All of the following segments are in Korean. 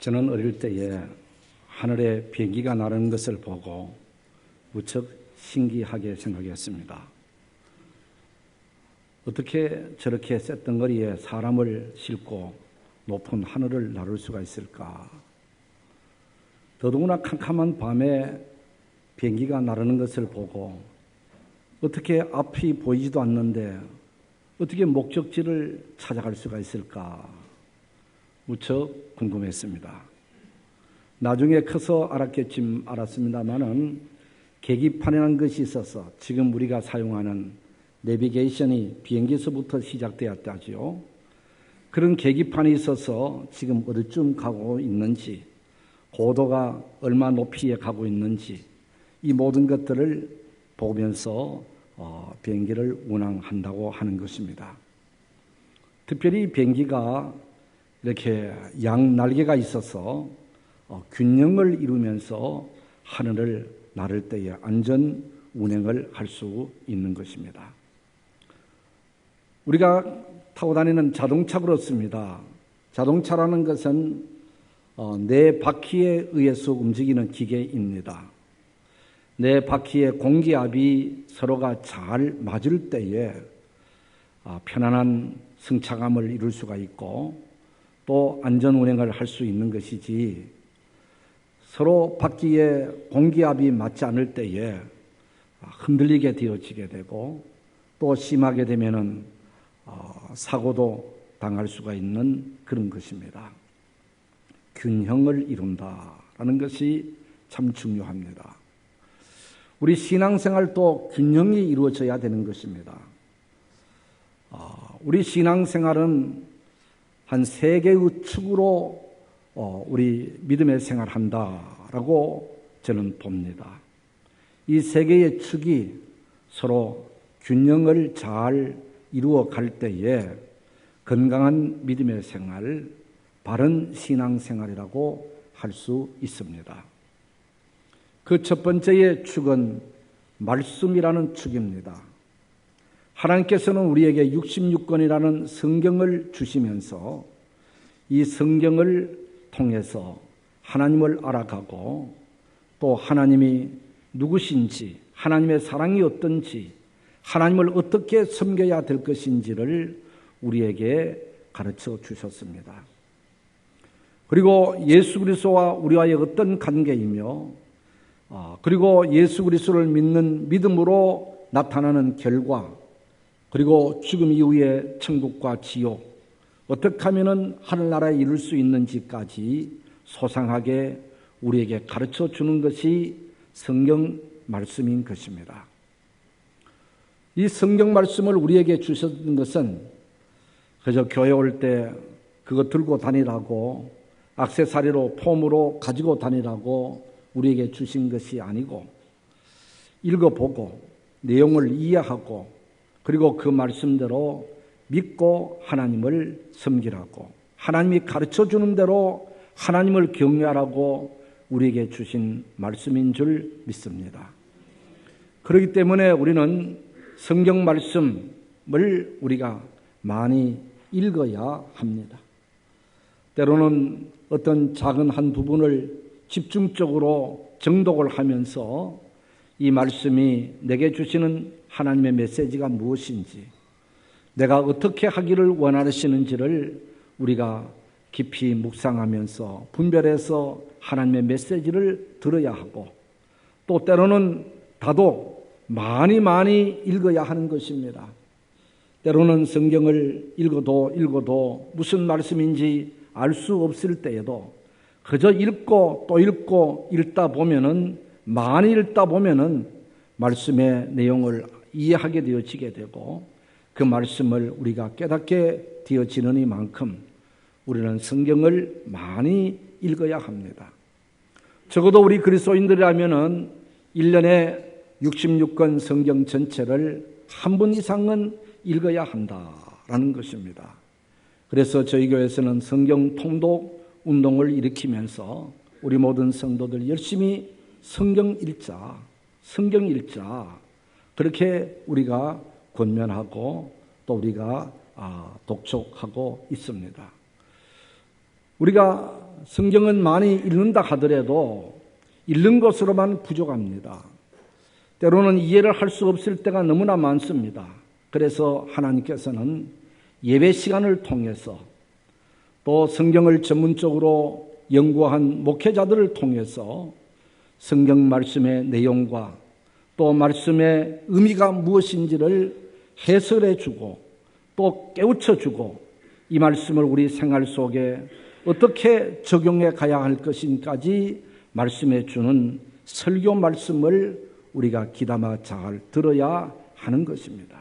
저는 어릴 때에 하늘에 비행기가 나르는 것을 보고 무척 신기하게 생각했습니다. 어떻게 저렇게 쇳덩어리에 사람을 싣고 높은 하늘을 나를 수가 있을까? 더더구나 캄캄한 밤에 비행기가 나르는 것을 보고 어떻게 앞이 보이지도 않는데 어떻게 목적지를 찾아갈 수가 있을까? 무척 궁금했습니다. 나중에 커서 알았습니다만은 계기판이라는 것이 있어서 지금 우리가 사용하는 내비게이션이 비행기에서부터 시작되었다지요. 그런 계기판이 있어서 지금 어디쯤 가고 있는지, 고도가 얼마 높이에 가고 있는지 이 모든 것들을 보면서 비행기를 운항한다고 하는 것입니다. 특별히 비행기가 이렇게 양 날개가 있어서 균형을 이루면서 하늘을 나를 때에 안전 운행을 할 수 있는 것입니다. 우리가 타고 다니는 자동차 그렇습니다. 자동차라는 것은 네 바퀴에 의해서 움직이는 기계입니다. 네 바퀴의 공기압이 서로가 잘 맞을 때에 편안한 승차감을 이룰 수가 있고 또 안전 운행을 할 수 있는 것이지, 서로 바퀴의 공기압이 맞지 않을 때에 흔들리게 되어지게 되고 또 심하게 되면은 사고도 당할 수가 있는 그런 것입니다. 균형을 이룬다라는 것이 참 중요합니다. 우리 신앙생활도 균형이 이루어져야 되는 것입니다. 우리 신앙생활은 한 세 개의 축으로 우리 믿음의 생활을 한다라고 저는 봅니다. 이 세 개의 축이 서로 균형을 잘 이루어 갈 때에 건강한 믿음의 생활, 바른 신앙생활이라고 할 수 있습니다. 그 첫 번째의 축은 말씀이라는 축입니다. 하나님께서는 우리에게 66권이라는 성경을 주시면서 이 성경을 통해서 하나님을 알아가고 또 하나님이 누구신지, 하나님의 사랑이 어떤지, 하나님을 어떻게 섬겨야 될 것인지를 우리에게 가르쳐 주셨습니다. 그리고 예수 그리스도와 우리와의 어떤 관계이며 그리고 예수 그리스도를 믿는 믿음으로 나타나는 결과, 그리고 죽음 이후의 천국과 지옥, 어떻게 하면 하늘나라에 이룰 수 있는지까지 소상하게 우리에게 가르쳐 주는 것이 성경 말씀인 것입니다. 이 성경 말씀을 우리에게 주셨던 것은 그저 교회 올 때 그거 들고 다니라고, 액세서리로 폼으로 가지고 다니라고 우리에게 주신 것이 아니고, 읽어보고 내용을 이해하고 그리고 그 말씀대로 믿고 하나님을 섬기라고, 하나님이 가르쳐주는 대로 하나님을 경외하라고 우리에게 주신 말씀인 줄 믿습니다. 그렇기 때문에 우리는 성경 말씀을 우리가 많이 읽어야 합니다. 때로는 어떤 작은 한 부분을 집중적으로 정독을 하면서 이 말씀이 내게 주시는 하나님의 메시지가 무엇인지, 내가 어떻게 하기를 원하시는지를 우리가 깊이 묵상하면서 분별해서 하나님의 메시지를 들어야 하고, 또 때로는 다도 많이 읽어야 하는 것입니다. 때로는 성경을 읽어도 무슨 말씀인지 알 수 없을 때에도 그저 읽고 또 읽고 많이 읽다 보면은 말씀의 내용을 이해하게 되어지게 되고 그 말씀을 우리가 깨닫게 되어지느니만큼 우리는 성경을 많이 읽어야 합니다. 적어도 우리 그리스도인들이라면은 1년에 66권 성경 전체를 한 번 이상은 읽어야 한다라는 것입니다. 그래서 저희 교회에서는 성경 통독 운동을 일으키면서 우리 모든 성도들 열심히 성경 읽자 그렇게 우리가 권면하고 또 우리가 독촉하고 있습니다. 우리가 성경은 많이 읽는다 하더라도 읽는 것으로만 부족합니다. 때로는 이해를 할 수 없을 때가 너무나 많습니다. 그래서 하나님께서는 예배 시간을 통해서 또 성경을 전문적으로 연구한 목회자들을 통해서 성경 말씀의 내용과 또 말씀의 의미가 무엇인지를 해설해 주고 또 깨우쳐 주고 이 말씀을 우리 생활 속에 어떻게 적용해 가야 할 것인까지 말씀해 주는 설교 말씀을 우리가 귀담아 잘 들어야 하는 것입니다.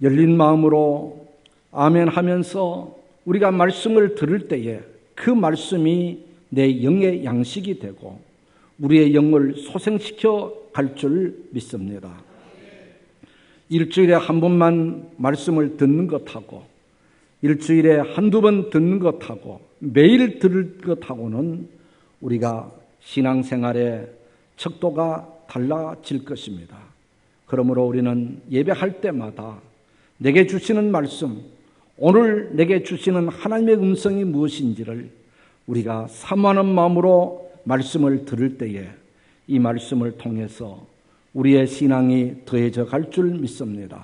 열린 마음으로 아멘 하면서 우리가 말씀을 들을 때에 그 말씀이 내 영의 양식이 되고 우리의 영을 소생시켜 갈 줄 믿습니다. 일주일에 한 번만 말씀을 듣는 것하고 일주일에 한두 번 듣는 것하고 매일 들을 것하고는 우리가 신앙생활의 척도가 달라질 것입니다. 그러므로 우리는 예배할 때마다 내게 주시는 말씀, 오늘 내게 주시는 하나님의 음성이 무엇인지를 우리가 사모하는 마음으로 말씀을 들을 때에 이 말씀을 통해서 우리의 신앙이 더해져 갈 줄 믿습니다.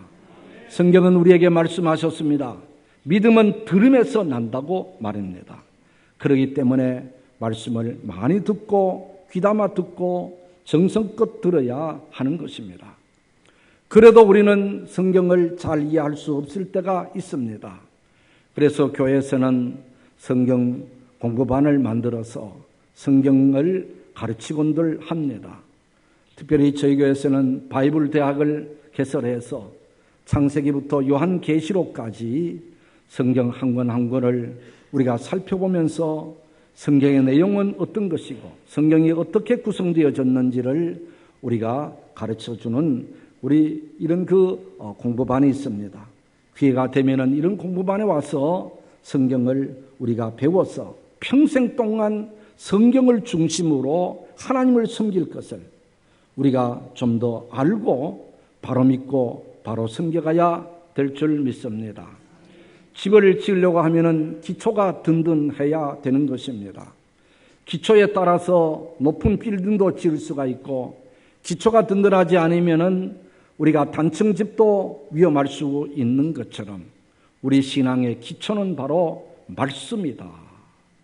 성경은 우리에게 말씀하셨습니다. 믿음은 들음에서 난다고 말합니다. 그렇기 때문에 말씀을 많이 듣고 귀담아 듣고 정성껏 들어야 하는 것입니다. 그래도 우리는 성경을 잘 이해할 수 없을 때가 있습니다. 그래서 교회에서는 성경 공부반을 만들어서 성경을 가르치곤들 합니다. 특별히 저희 교회에서는 바이블 대학을 개설해서 창세기부터 요한계시록까지 성경 한 권 한 권을 우리가 살펴보면서 성경의 내용은 어떤 것이고 성경이 어떻게 구성되어졌는지를 우리가 가르쳐주는 우리 이런 공부반이 있습니다. 기회가 되면은 이런 공부반에 와서 성경을 우리가 배워서 평생 동안 성경을 중심으로 하나님을 섬길 것을 우리가 좀 더 알고 바로 믿고 바로 섬겨가야 될 줄 믿습니다. 집을 지으려고 하면은 기초가 든든해야 되는 것입니다. 기초에 따라서 높은 빌딩도 지을 수가 있고 기초가 든든하지 않으면은 우리가 단층 집도 위험할 수 있는 것처럼 우리 신앙의 기초는 바로 말씀이다.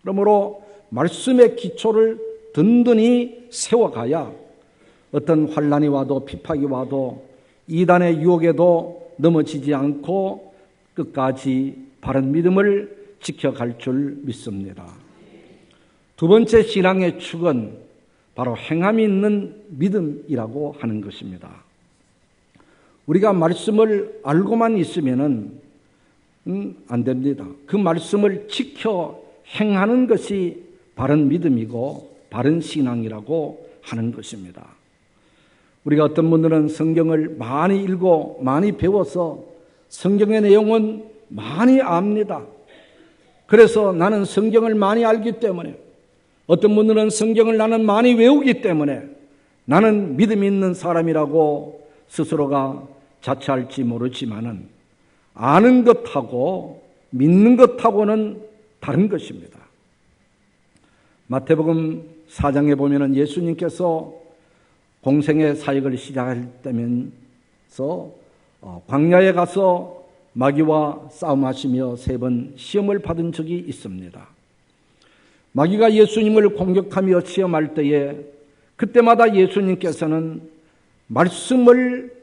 그러므로 말씀의 기초를 든든히 세워가야 어떤 환난이 와도 핍박이 와도 이단의 유혹에도 넘어지지 않고 끝까지 바른 믿음을 지켜갈 줄 믿습니다. 두 번째 신앙의 축은 바로 행함이 있는 믿음이라고 하는 것입니다. 우리가 말씀을 알고만 있으면은 안 됩니다. 그 말씀을 지켜 행하는 것이 바른 믿음이고 바른 신앙이라고 하는 것입니다. 우리가 어떤 분들은 성경을 많이 읽고 많이 배워서 성경의 내용은 많이 압니다. 그래서 나는 성경을 많이 알기 때문에 어떤 분들은 성경을 나는 많이 외우기 때문에 나는 믿음 있는 사람이라고 스스로가 자처할지 모르지만은 아는 것하고 믿는 것하고는 다른 것입니다. 마태복음 4장에 보면은 예수님께서 공생의 사역을 시작할 때면서 광야에 가서 마귀와 싸움하시며 3번 시험을 받은 적이 있습니다. 마귀가 예수님을 공격하며 시험할 때에 그때마다 예수님께서는 말씀을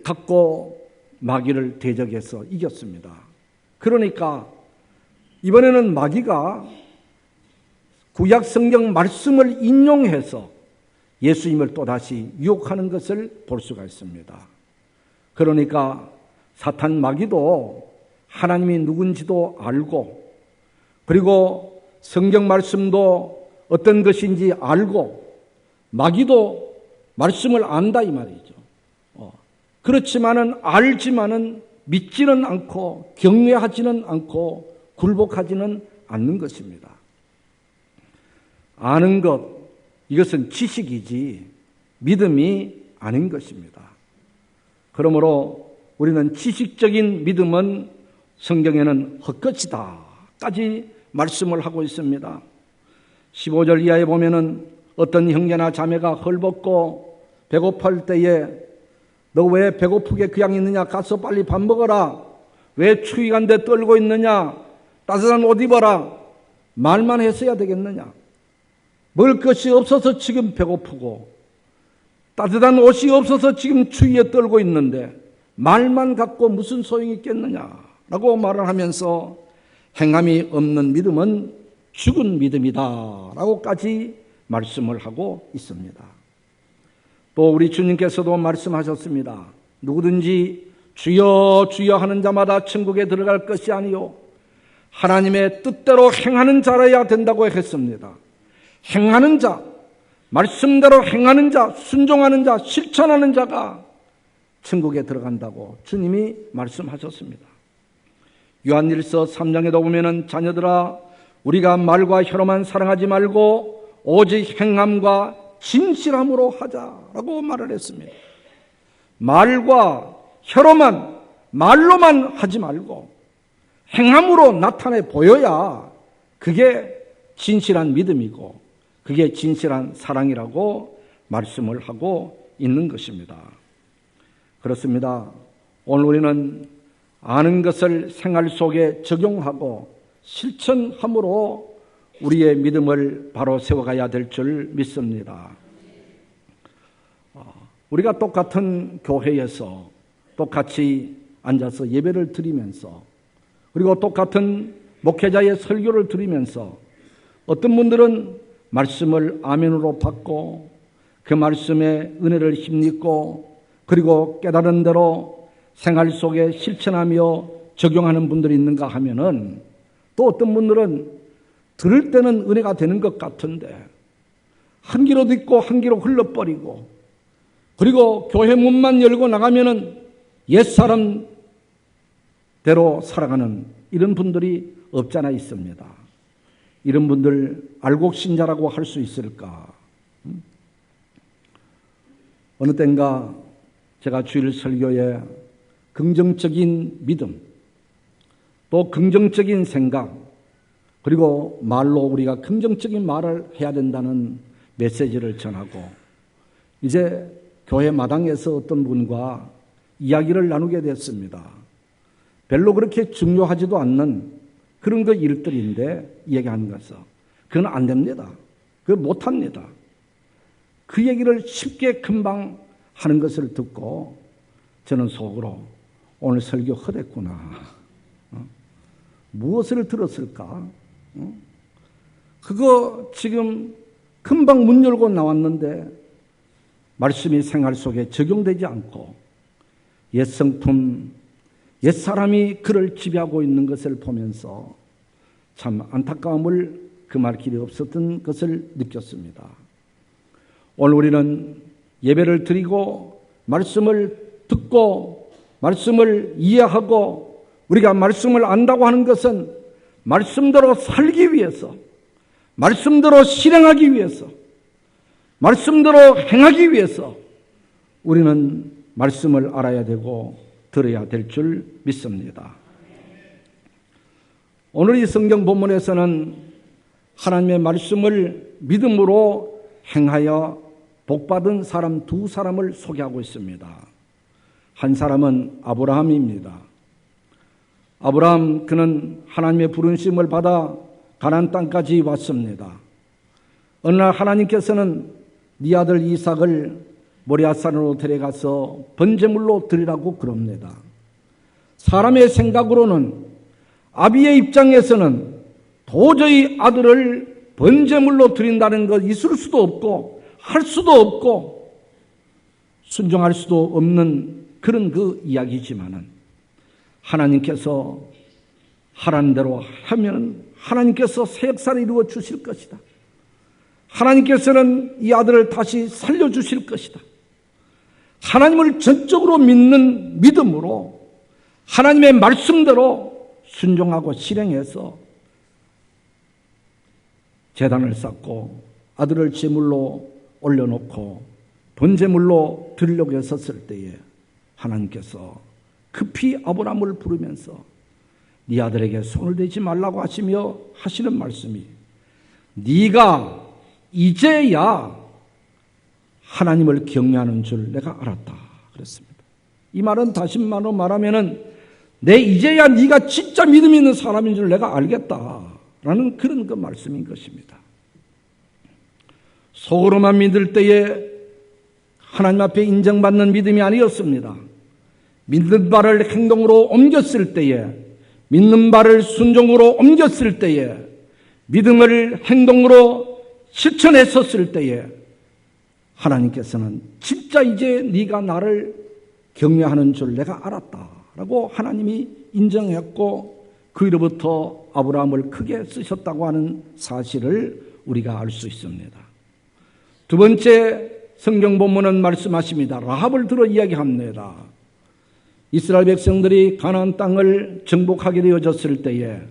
갖고 마귀를 대적해서 이겼습니다. 그러니까 이번에는 마귀가 구약 성경 말씀을 인용해서 예수님을 또다시 유혹하는 것을 볼 수가 있습니다. 그러니까 사탄 마귀도 하나님이 누군지도 알고 그리고 성경 말씀도 어떤 것인지 알고 마귀도 말씀을 안다 이 말이죠. 그렇지만은 알지만은 믿지는 않고 경외하지는 않고 굴복하지는 않는 것입니다. 아는 것, 이것은 지식이지 믿음이 아닌 것입니다. 그러므로 우리는 지식적인 믿음은 성경에는 헛것이다까지 말씀을 하고 있습니다. 15절 이하에 보면은 어떤 형제나 자매가 헐벗고 배고플 때에 너 왜 배고프게 그냥 있느냐? 가서 빨리 밥 먹어라. 왜 추위간데 떨고 있느냐? 따뜻한 옷 입어라. 말만 했어야 되겠느냐? 먹을 것이 없어서 지금 배고프고 따뜻한 옷이 없어서 지금 추위에 떨고 있는데 말만 갖고 무슨 소용이 있겠느냐라고 말을 하면서 행함이 없는 믿음은 죽은 믿음이다라고까지 말씀을 하고 있습니다. 또 우리 주님께서도 말씀하셨습니다. 누구든지 주여 주여 하는 자마다 천국에 들어갈 것이 아니요 하나님의 뜻대로 행하는 자라야 된다고 했습니다. 행하는 자, 말씀대로 행하는 자, 순종하는 자, 실천하는 자가 천국에 들어간다고 주님이 말씀하셨습니다. 요한일서 3장에도 보면은 자녀들아 우리가 말과 혀로만 사랑하지 말고 오직 행함과 진실함으로 하자라고 말을 했습니다. 말과 혀로만 말로만 하지 말고 행함으로 나타내 보여야 그게 진실한 믿음이고 그게 진실한 사랑이라고 말씀을 하고 있는 것입니다. 그렇습니다. 오늘 우리는 아는 것을 생활 속에 적용하고 실천함으로 우리의 믿음을 바로 세워가야 될 줄 믿습니다. 우리가 똑같은 교회에서 똑같이 앉아서 예배를 드리면서 그리고 똑같은 목회자의 설교를 들으면서 어떤 분들은 말씀을 아멘으로 받고 그 말씀에 은혜를 힘입고 그리고 깨달은 대로 생활 속에 실천하며 적용하는 분들이 있는가 하면은 또 어떤 분들은 들을 때는 은혜가 되는 것 같은데 한 귀로 듣고 한 귀로 흘러버리고 그리고 교회 문만 열고 나가면은 옛사람대로 살아가는 이런 분들이 없잖아 있습니다. 이런 분들 알곡신자라고 할 수 있을까? 어느 땐가 제가 주일 설교에 긍정적인 믿음, 또 긍정적인 생각, 그리고 말로 우리가 긍정적인 말을 해야 된다는 메시지를 전하고 이제 교회 마당에서 어떤 분과 이야기를 나누게 됐습니다. 별로 그렇게 중요하지도 않는 그런 그 일들인데 이야기하는 것은 그건 안 됩니다. 그건 못합니다. 그 얘기를 쉽게 금방 하는 것을 듣고 저는 속으로 오늘 설교 헛했구나. 무엇을 들었을까? 그거 지금 금방 문 열고 나왔는데 말씀이 생활 속에 적용되지 않고 옛성품, 옛사람이 그를 지배하고 있는 것을 보면서 참 안타까움을 금할 길이 없었던 것을 느꼈습니다. 오늘 우리는 예배를 드리고 말씀을 듣고 말씀을 이해하고 우리가 말씀을 안다고 하는 것은 말씀대로 살기 위해서, 말씀대로 실행하기 위해서, 말씀대로 행하기 위해서 우리는 말씀을 알아야 되고 들어야 될 줄 믿습니다. 오늘 이 성경 본문에서는 하나님의 말씀을 믿음으로 행하여 복받은 사람 두 사람을 소개하고 있습니다. 한 사람은 아브라함입니다. 아브라함 그는 하나님의 부르심을 받아 가나안 땅까지 왔습니다. 어느 날 하나님께서는 네 아들 이삭을 모리아산으로 데려가서 번제물로 드리라고 그럽니다. 사람의 생각으로는 아비의 입장에서는 도저히 아들을 번제물로 드린다는 것 있을 수도 없고 할 수도 없고 순종할 수도 없는 그런 그 이야기지만은 하나님께서 하라는 대로 하면 하나님께서 새 역사를 이루어 주실 것이다. 하나님께서는 이 아들을 다시 살려주실 것이다. 하나님을 전적으로 믿는 믿음으로 하나님의 말씀대로 순종하고 실행해서 제단을 쌓고 아들을 제물로 올려놓고 번제물로 드리려고 했었을 때에 하나님께서 급히 아브라함을 부르면서 네 아들에게 손을 대지 말라고 하시며 하시는 말씀이 네가 이제야 하나님을 경외하는 줄 내가 알았다 그랬습니다. 이 말은 다시 말하면은 내 이제야 네가 진짜 믿음 있는 사람인 줄 내가 알겠다라는 그런 그 말씀인 것입니다. 속으로만 믿을 때에 하나님 앞에 인정받는 믿음이 아니었습니다. 믿는 바를 행동으로 옮겼을 때에, 믿는 바를 순종으로 옮겼을 때에, 믿음을 행동으로 실천했었을 때에 하나님께서는 진짜 이제 네가 나를 경외하는 줄 내가 알았다라고 하나님이 인정했고 그 이후부터 아브라함을 크게 쓰셨다고 하는 사실을 우리가 알 수 있습니다. 두 번째 성경 본문은 말씀하십니다. 라합을 들어 이야기합니다. 이스라엘 백성들이 가나안 땅을 정복하게 되어졌을 때에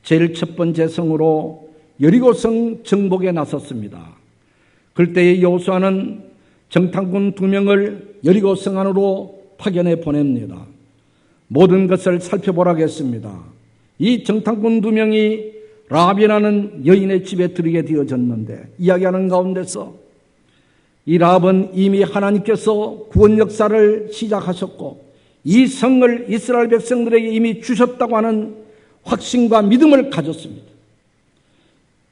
제일 첫 번째 성으로 여리고성 정복에 나섰습니다. 그때의 여호수아는 정탐꾼 2명을 여리고성 안으로 파견해 보냅니다. 모든 것을 살펴보라고 했습니다. 이 정탐꾼 2명이 라합이라는 여인의 집에 들이게 되어졌는데 이야기하는 가운데서 이 라합은 이미 하나님께서 구원 역사를 시작하셨고 이 성을 이스라엘 백성들에게 이미 주셨다고 하는 확신과 믿음을 가졌습니다.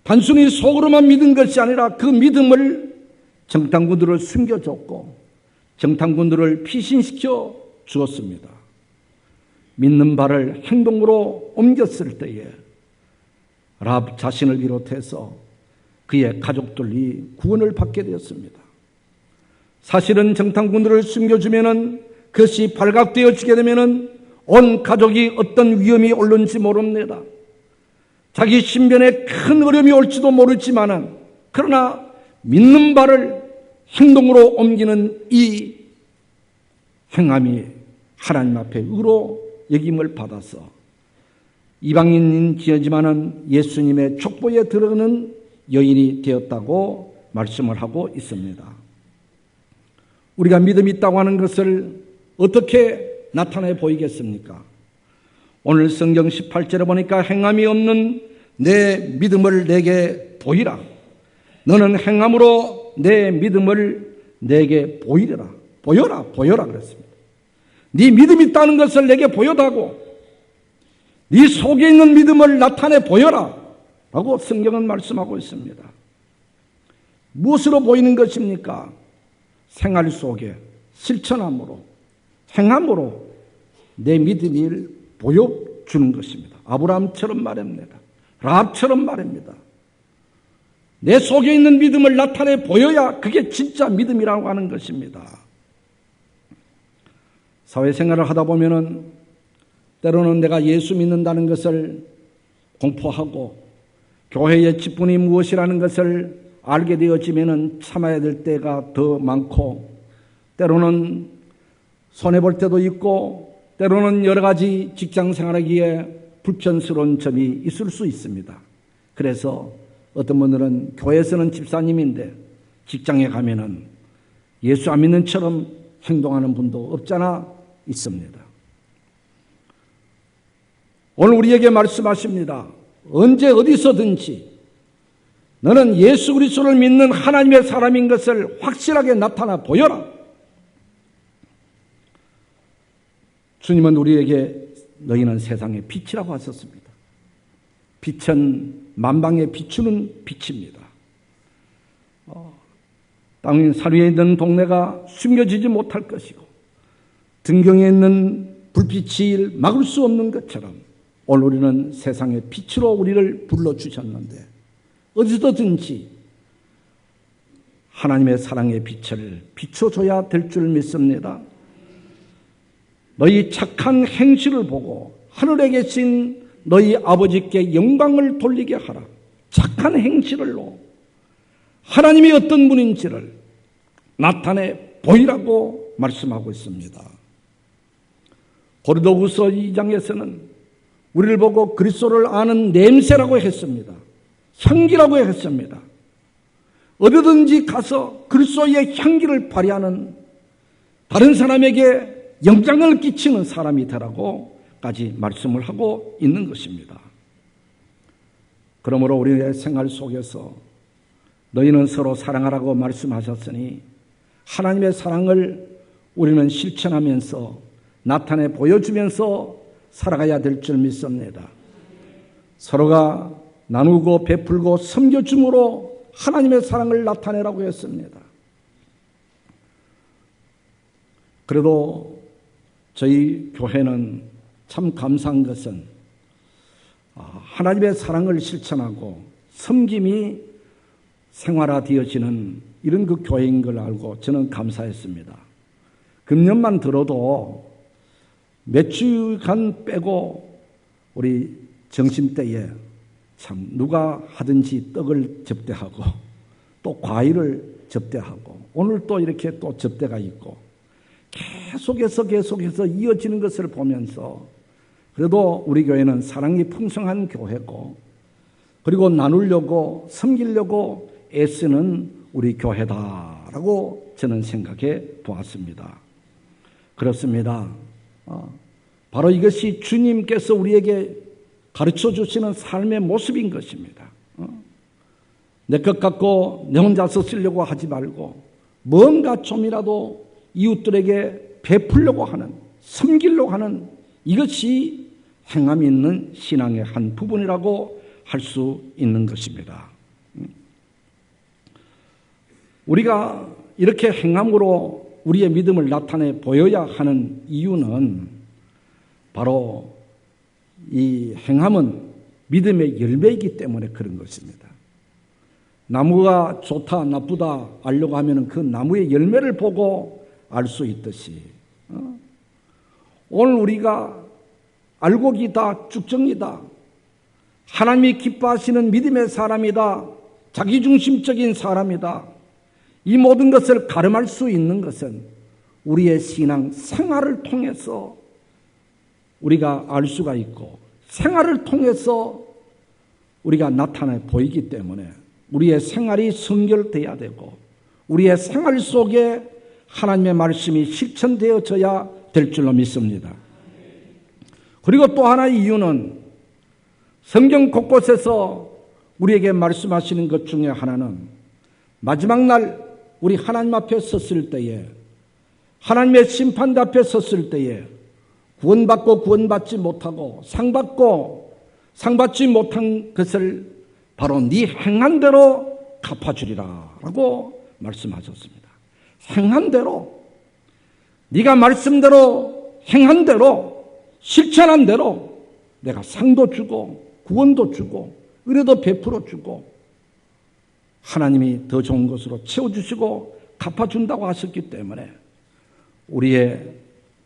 단순히 속으로만 믿은 것이 아니라 그 믿음을 정탐꾼들을 숨겨줬고 정탐꾼들을 피신시켜 주었습니다. 믿는 바를 행동으로 옮겼을 때에 라합 자신을 비롯해서 그의 가족들이 구원을 받게 되었습니다. 사실은 정탐꾼들을 숨겨주면은 그것이 발각되어지게 되면은 온 가족이 어떤 위험이 올는지 모릅니다. 자기 신변에 큰 어려움이 올지도 모르지만은 그러나 믿는 바를 행동으로 옮기는 이 행함이 하나님 앞에 의로 여김을 받아서 이방인이지만은 예수님의 족보에 들어가는 여인이 되었다고 말씀을 하고 있습니다. 우리가 믿음이 있다고 하는 것을 어떻게 나타내 보이겠습니까? 오늘 성경 18절에 보니까 행함이 없는 내 믿음을 내게 보이라. 너는 행함으로 내 믿음을 내게 보이라. 보여라 그랬습니다. 네 믿음이 있다는 것을 내게 보여다고 네 속에 있는 믿음을 나타내 보여라 라고 성경은 말씀하고 있습니다. 무엇으로 보이는 것입니까? 생활 속에 실천함으로 행함으로 내 믿음을 보여주는 것입니다. 아브라함처럼 말입니다. 라합처럼 말입니다. 내 속에 있는 믿음을 나타내 보여야 그게 진짜 믿음이라고 하는 것입니다. 사회생활을 하다 보면은 때로는 내가 예수 믿는다는 것을 공포하고 교회의 직분이 무엇이라는 것을 알게 되어지면은 참아야 될 때가 더 많고 때로는 손해볼 때도 있고 때로는 여러 가지 직장 생활하기에 불편스러운 점이 있을 수 있습니다. 그래서 어떤 분들은 교회에서는 집사님인데 직장에 가면은 예수 안 믿는 처럼 행동하는 분도 없잖아 있습니다. 오늘 우리에게 말씀하십니다. 언제 어디서든지 너는 예수 그리스도를 믿는 하나님의 사람인 것을 확실하게 나타나 보여라. 주님은 우리에게 너희는 세상의 빛이라고 하셨습니다. 빛은 만방에 비추는 빛입니다. 땅 사류에 있는 동네가 숨겨지지 못할 것이고 등경에 있는 불빛이 막을 수 없는 것처럼 오늘 우리는 세상의 빛으로 우리를 불러주셨는데 어디서든지 하나님의 사랑의 빛을 비춰줘야 될 줄 믿습니다. 너희 착한 행실을 보고 하늘에 계신 너희 아버지께 영광을 돌리게 하라. 착한 행실로 하나님이 어떤 분인지를 나타내 보이라고 말씀하고 있습니다. 고린도후서 2장에서는 우리를 보고 그리스도를 아는 냄새라고 했습니다. 향기라고 했습니다. 어디든지 가서 그리스도의 향기를 발휘하는 다른 사람에게 영향을 끼치는 사람이 되라고 까지 말씀을 하고 있는 것입니다. 그러므로 우리의 생활 속에서 너희는 서로 사랑하라고 말씀하셨으니 하나님의 사랑을 우리는 실천하면서 나타내 보여주면서 살아가야 될 줄 믿습니다. 서로가 나누고 베풀고 섬겨줌으로 하나님의 사랑을 나타내라고 했습니다. 그래도 저희 교회는 참 감사한 것은 하나님의 사랑을 실천하고 섬김이 생활화되어지는 이런 그 교회인 걸 알고 저는 감사했습니다. 금년만 들어도 몇 주간 빼고 우리 점심때에 참 누가 하든지 떡을 접대하고 또 과일을 접대하고 오늘 또 이렇게 또 접대가 있고 계속해서 이어지는 것을 보면서 그래도 우리 교회는 사랑이 풍성한 교회고 그리고 나누려고 섬기려고 애쓰는 우리 교회다라고 저는 생각해 보았습니다. 그렇습니다. 바로 이것이 주님께서 우리에게 가르쳐 주시는 삶의 모습인 것입니다. 내 것 갖고 내 혼자서 쓰려고 하지 말고 뭔가 좀이라도 이웃들에게 베풀려고 하는, 섬기려고 하는 이것이 행함이 있는 신앙의 한 부분이라고 할 수 있는 것입니다. 우리가 이렇게 행함으로 우리의 믿음을 나타내 보여야 하는 이유는 바로 이 행함은 믿음의 열매이기 때문에 그런 것입니다. 나무가 좋다 나쁘다 알려고 하면 그 나무의 열매를 보고 알 수 있듯이 오늘 우리가 알곡이다 쭉정이다 하나님이 기뻐하시는 믿음의 사람이다 자기중심적인 사람이다 이 모든 것을 가름할 수 있는 것은 우리의 신앙 생활을 통해서 우리가 알 수가 있고 생활을 통해서 우리가 나타내 보이기 때문에 우리의 생활이 성결되어야 되고 우리의 생활 속에 하나님의 말씀이 실천되어져야 될 줄로 믿습니다. 그리고 또 하나의 이유는 성경 곳곳에서 우리에게 말씀하시는 것 중에 하나는 마지막 날 우리 하나님 앞에 섰을 때에 하나님의 심판대 앞에 섰을 때에 구원받고 구원받지 못하고 상받지 못한 것을 바로 네 행한 대로 갚아주리라 라고 말씀하셨습니다. 행한 대로 네가 말씀대로 행한 대로 실천한 대로 내가 상도 주고 구원도 주고 은혜도 베풀어 주고 하나님이 더 좋은 것으로 채워주시고 갚아준다고 하셨기 때문에 우리의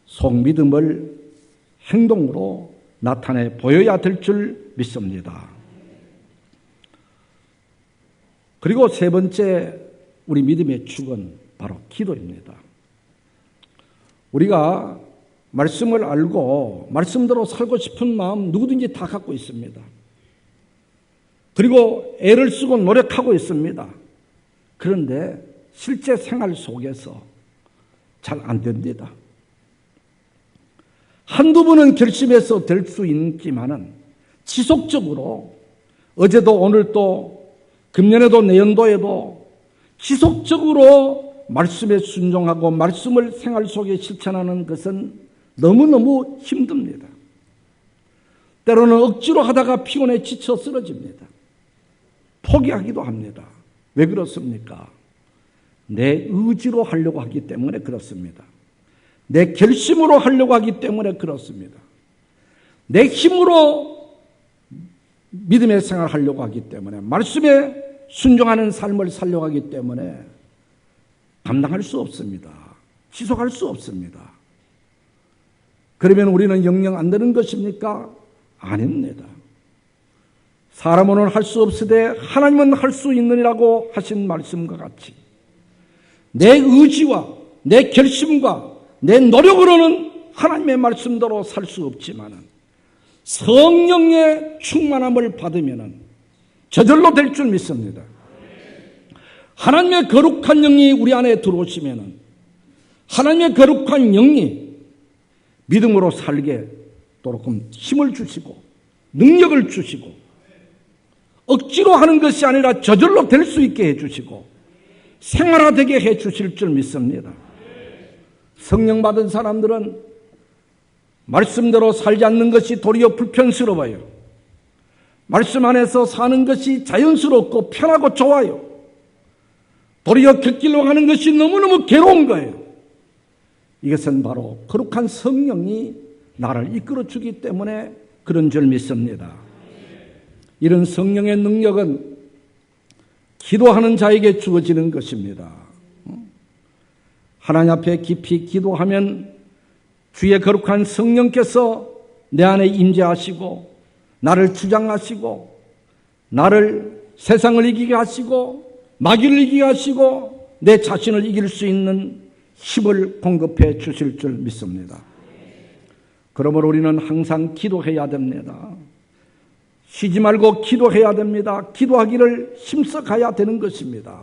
속믿음을 행동으로 나타내 보여야 될 줄 믿습니다. 그리고 세 번째 우리 믿음의 축은 바로 기도입니다. 우리가 말씀을 알고 말씀대로 살고 싶은 마음 누구든지 다 갖고 있습니다. 그리고 애를 쓰고 노력하고 있습니다. 그런데 실제 생활 속에서 잘 안 됩니다. 한두 번은 결심해서 될 수 있지만은 지속적으로 어제도 오늘도 금년에도 내년도에도 지속적으로 말씀에 순종하고 말씀을 생활 속에 실천하는 것은 너무너무 힘듭니다. 때로는 억지로 하다가 피곤해 지쳐 쓰러집니다. 포기하기도 합니다. 왜 그렇습니까? 내 의지로 하려고 하기 때문에 그렇습니다. 내 결심으로 하려고 하기 때문에 그렇습니다. 내 힘으로 믿음의 생활을 하려고 하기 때문에 말씀에 순종하는 삶을 살려고 하기 때문에 감당할 수 없습니다. 지속할 수 없습니다. 그러면 우리는 영영 안 되는 것입니까? 아닙니다. 사람은 할 수 없으되 하나님은 할 수 있느니라고 하신 말씀과 같이 내 의지와 내 결심과 내 노력으로는 하나님의 말씀대로 살 수 없지만 성령의 충만함을 받으면 저절로 될 줄 믿습니다. 하나님의 거룩한 영이 우리 안에 들어오시면 하나님의 거룩한 영이 믿음으로 살게 있도록 힘을 주시고 능력을 주시고 억지로 하는 것이 아니라 저절로 될 수 있게 해주시고 생활화되게 해주실 줄 믿습니다. 성령 받은 사람들은 말씀대로 살지 않는 것이 도리어 불편스러워요. 말씀 안에서 사는 것이 자연스럽고 편하고 좋아요. 도리어 곁길로 가는 것이 너무너무 괴로운 거예요. 이것은 바로 거룩한 성령이 나를 이끌어주기 때문에 그런 줄 믿습니다. 이런 성령의 능력은 기도하는 자에게 주어지는 것입니다. 하나님 앞에 깊이 기도하면 주의 거룩한 성령께서 내 안에 임재하시고 나를 주장하시고 나를 세상을 이기게 하시고 마귀를 이기게 하시고 내 자신을 이길 수 있는 힘을 공급해 주실 줄 믿습니다. 그러므로 우리는 항상 기도해야 됩니다. 쉬지 말고 기도해야 됩니다. 기도하기를 힘써 가야 되는 것입니다.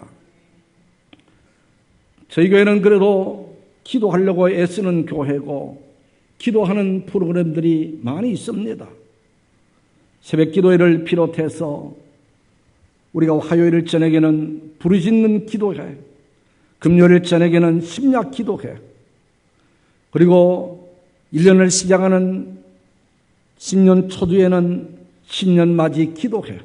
저희 교회는 그래도 기도하려고 애쓰는 교회고 기도하는 프로그램들이 많이 있습니다. 새벽 기도회를 비롯해서 우리가 화요일 저녁에는 부르짖는 기도회, 금요일 저녁에는 심야 기도회, 그리고 1년을 시작하는 신년 초두에는 신년 맞이 기도회,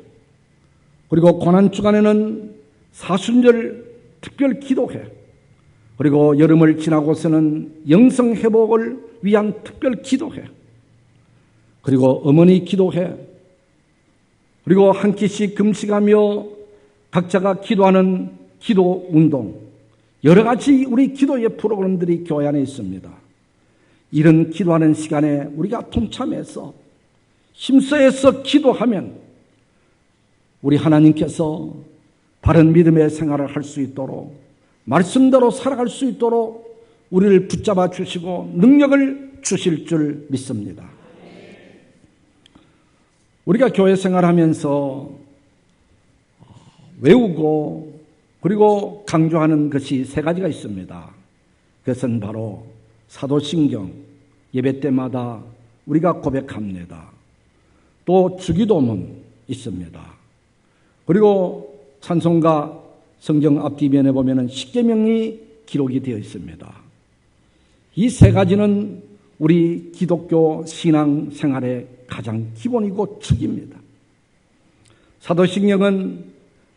그리고 고난주간에는 사순절 특별 기도회, 그리고 여름을 지나고서는 영성회복을 위한 특별 기도회, 그리고 어머니 기도회, 그리고 한 끼씩 금식하며 각자가 기도하는 기도 운동, 여러 가지 우리 기도의 프로그램들이 교회 안에 있습니다. 이런 기도하는 시간에 우리가 동참해서 힘써서 기도하면 우리 하나님께서 바른 믿음의 생활을 할 수 있도록 말씀대로 살아갈 수 있도록 우리를 붙잡아 주시고 능력을 주실 줄 믿습니다. 우리가 교회 생활하면서 외우고 그리고 강조하는 것이 세 가지가 있습니다. 그것은 바로 사도신경, 예배 때마다 우리가 고백합니다. 또 주기도문 있습니다. 그리고 찬송가 성경 앞뒤면에 보면 십계명이 기록이 되어 있습니다. 이 세 가지는 우리 기독교 신앙 생활의 가장 기본이고 축입니다. 사도신경은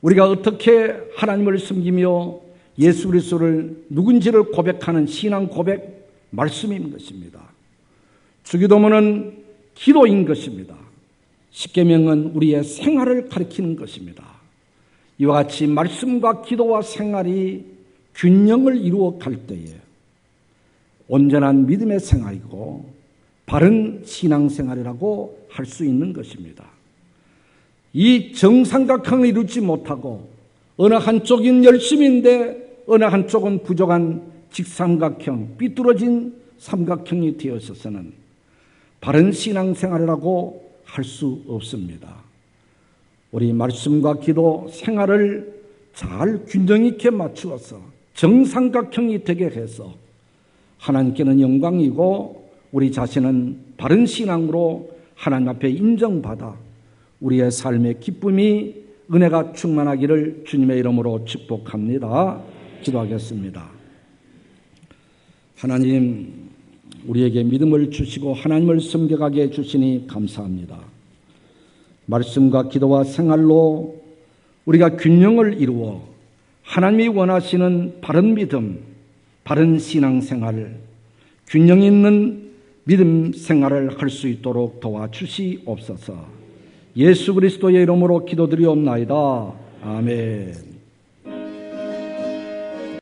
우리가 어떻게 하나님을 섬기며 예수 그리스도를 누군지를 고백하는 신앙 고백 말씀인 것입니다. 주기도문은 기도인 것입니다. 십계명은 우리의 생활을 가리키는 것입니다. 이와 같이 말씀과 기도와 생활이 균형을 이루어 갈 때에 온전한 믿음의 생활이고 바른 신앙생활이라고 할 수 있는 것입니다. 이 정삼각형을 이루지 못하고 어느 한쪽은 열심인데 어느 한쪽은 부족한 직삼각형, 삐뚤어진 삼각형이 되어 있어서는 바른 신앙생활이라고 할 수 없습니다. 우리 말씀과 기도 생활을 잘 균형 있게 맞추어서 정삼각형이 되게 해서 하나님께는 영광이고 우리 자신은 바른 신앙으로 하나님 앞에 인정받아 우리의 삶의 기쁨이 은혜가 충만하기를 주님의 이름으로 축복합니다. 기도하겠습니다. 하나님, 우리에게 믿음을 주시고 하나님을 섬겨가게 해주시니 감사합니다. 말씀과 기도와 생활로 우리가 균형을 이루어 하나님이 원하시는 바른 믿음, 바른 신앙생활, 균형 있는 믿음 생활을 할 수 있도록 도와주시옵소서. 예수 그리스도의 이름으로 기도드리옵나이다. 아멘.